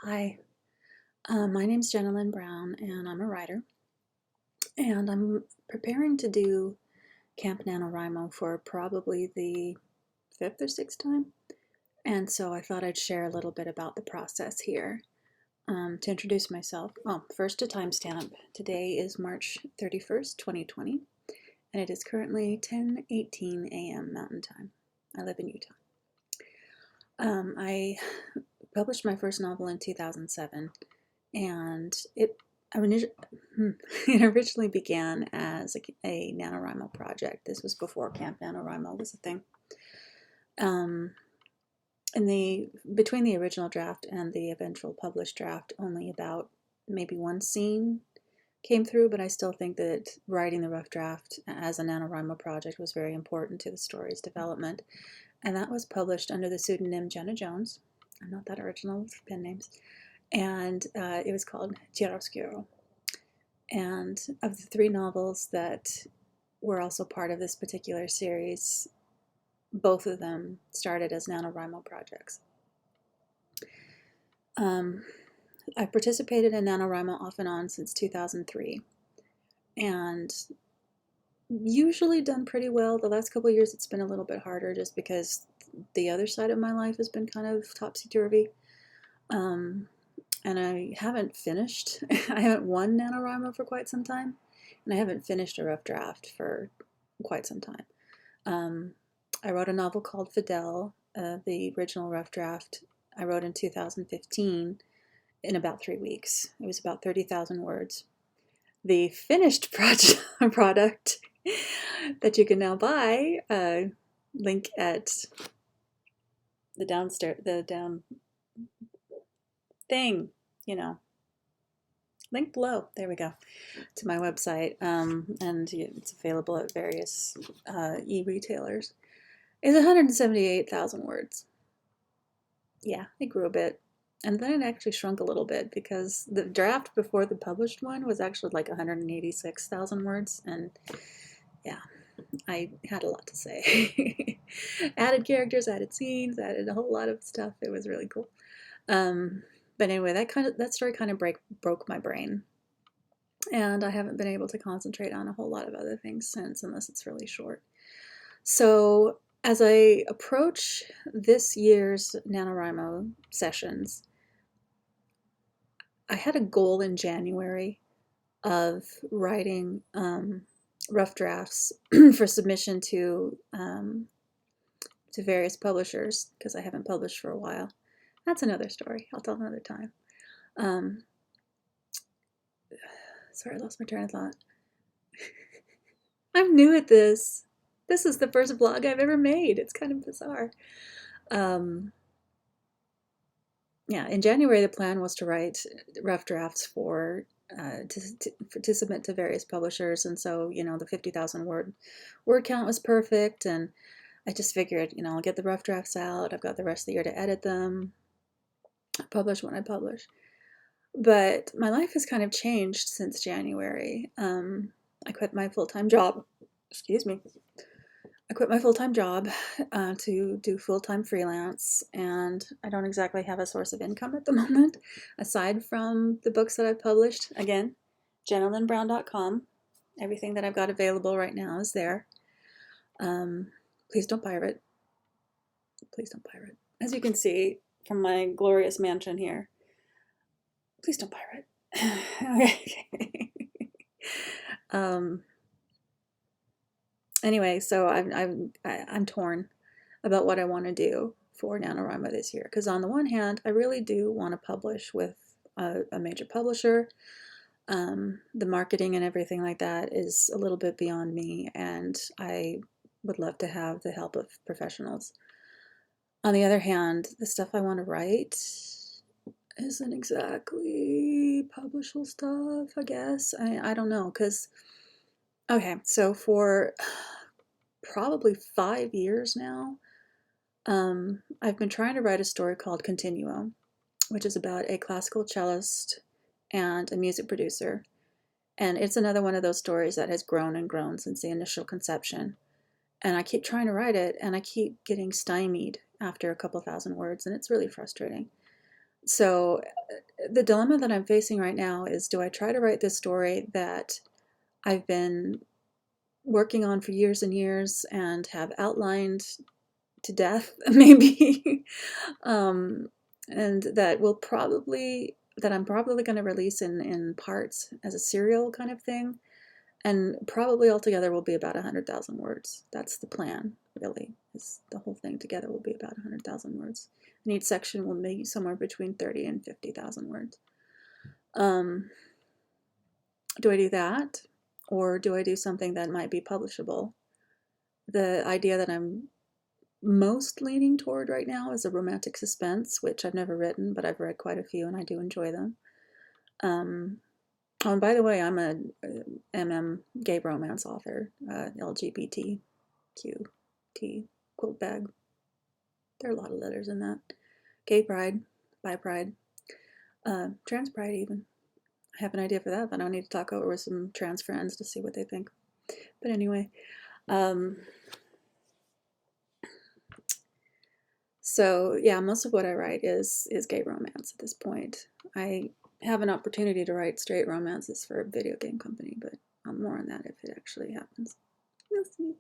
Hi, my name's Jenna Brown, and I'm a writer. And I'm preparing to do Camp Nanowrimo for probably the fifth or sixth time. And so I thought I'd share a little bit about the process here. To introduce myself, first a timestamp. Today is March 31st, 2020, and it is currently 10:18 a.m. Mountain Time. I live in Utah. I published my first novel in 2007, and it originally began as a NaNoWriMo project. This was before Camp NaNowrimo was a thing. Between the original draft and the eventual published draft, only about maybe one scene came through, but I still think that writing the rough draft as a NaNoWriMo project was very important to the story's development. And that was published under the pseudonym Jenna Jones. I'm not that original with pen names. And it was called Chiaroscuro. And of the three novels that were also part of this particular series, both of them started as NaNoWriMo projects. I've participated in NaNoWriMo off and on since 2003, and usually done pretty well. The last couple of years it's been a little bit harder just because the other side of my life has been kind of topsy-turvy. And I haven't finished. I haven't won NaNoWriMo for quite some time, and I haven't finished a rough draft for quite some time. I wrote a novel called Fidel, the original rough draft I wrote in 2015 in about 3 weeks. It was about 30,000 words. The finished product that you can now buy, link at the down thing, link below. There we go, to my website, and it's available at various e-retailers. Is 178,000 words. Yeah, it grew a bit, and then it actually shrunk a little bit because the draft before the published one was actually like 186,000 words, and yeah, I had a lot to say. Added characters, added scenes, added a whole lot of stuff. It was really cool. But anyway, that story kind of broke my brain, and I haven't been able to concentrate on a whole lot of other things since, unless it's really short. So as I approach this year's NaNoWriMo sessions, I had a goal in January of writing rough drafts for submission to various publishers, because I haven't published for a while. That's another story. I'll tell another time. Sorry, I lost my train of thought. I'm new at this. This is the first vlog I've ever made. It's kind of bizarre. Yeah, in January the plan was to write rough drafts to submit to various publishers, and so the 50,000 word count was perfect, and I just figured I'll get the rough drafts out. I've got the rest of the year to edit them. I publish when I publish. But my life has kind of changed since January. I quit my full-time job. Excuse me. I quit my full-time job to do full-time freelance, and I don't exactly have a source of income at the moment, aside from the books that I've published. Again, JennaLynBrown.com. Everything that I've got available right now is there. Please don't pirate. Please don't pirate. As you can see from my glorious mansion here, please don't pirate. Okay. Anyway, so I'm torn about what I want to do for NaNoWriMo this year, because on the one hand, I really do want to publish with a major publisher. The marketing and everything like that is a little bit beyond me, and I would love to have the help of professionals. On the other hand, the stuff I want to write isn't exactly publishable stuff, I guess. I don't know, because, okay, so for probably 5 years now, I've been trying to write a story called Continuo, which is about a classical cellist and a music producer. And it's another one of those stories that has grown and grown since the initial conception. And I keep trying to write it, and I keep getting stymied after a couple thousand words, and it's really frustrating. So the dilemma that I'm facing right now is, do I try to write this story that I've been working on for years and years and have outlined to death, maybe, um, and that I'm probably going to release in parts as a serial kind of thing, and probably altogether will be about 100,000 words. That's the plan, really. Is the whole thing together will be about 100,000 words, and each section will be somewhere between 30 and 50,000 words. Do I do that, or do I do something that might be publishable? The idea that I'm most leaning toward right now is a romantic suspense, which I've never written, but I've read quite a few and I do enjoy them. Oh, and by the way, I'm a gay romance author, LGBTQT quote bag. There are a lot of letters in that. Gay pride, bi pride, trans pride even. I have an idea for that, but I need to talk over with some trans friends to see what they think. But anyway, so yeah, most of what I write is gay romance at this point. I have an opportunity to write straight romances for a video game company, but more on that if it actually happens. We'll see.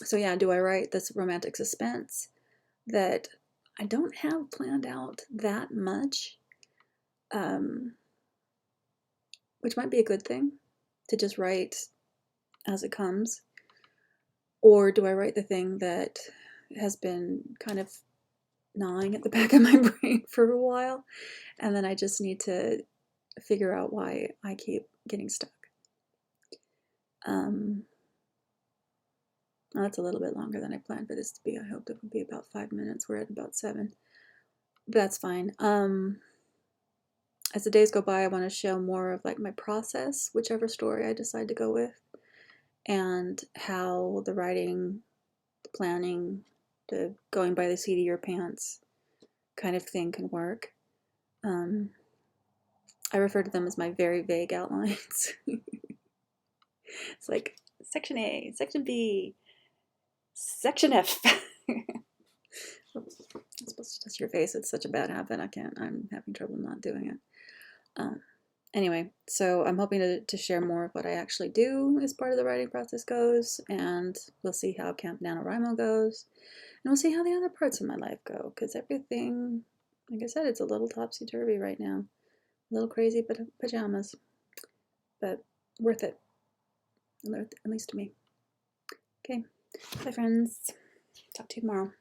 So yeah, do I write this romantic suspense that I don't have planned out that much, which might be a good thing, to just write as it comes? Or do I write the thing that has been kind of gnawing at the back of my brain for a while, and then I just need to figure out why I keep getting stuck? Well, that's a little bit longer than I planned for this to be. I hoped it would be about 5 minutes. We're at about 7. But that's fine. As the days go by, I want to show more of like my process, whichever story I decide to go with, and how the writing, the planning, the going by the seat of your pants kind of thing can work. I refer to them as my very vague outlines. It's like section A, section B, section F. I'm supposed to touch your face. It's such a bad habit. I'm having trouble not doing it. Anyway, so I'm hoping to share more of what I actually do as part of the writing process goes, and we'll see how Camp Nanowrimo goes, and we'll see how the other parts of my life go, because everything, like I said, it's a little topsy-turvy right now. A little crazy, but pajamas. But worth it, at least to me. Okay, bye friends. Talk to you tomorrow.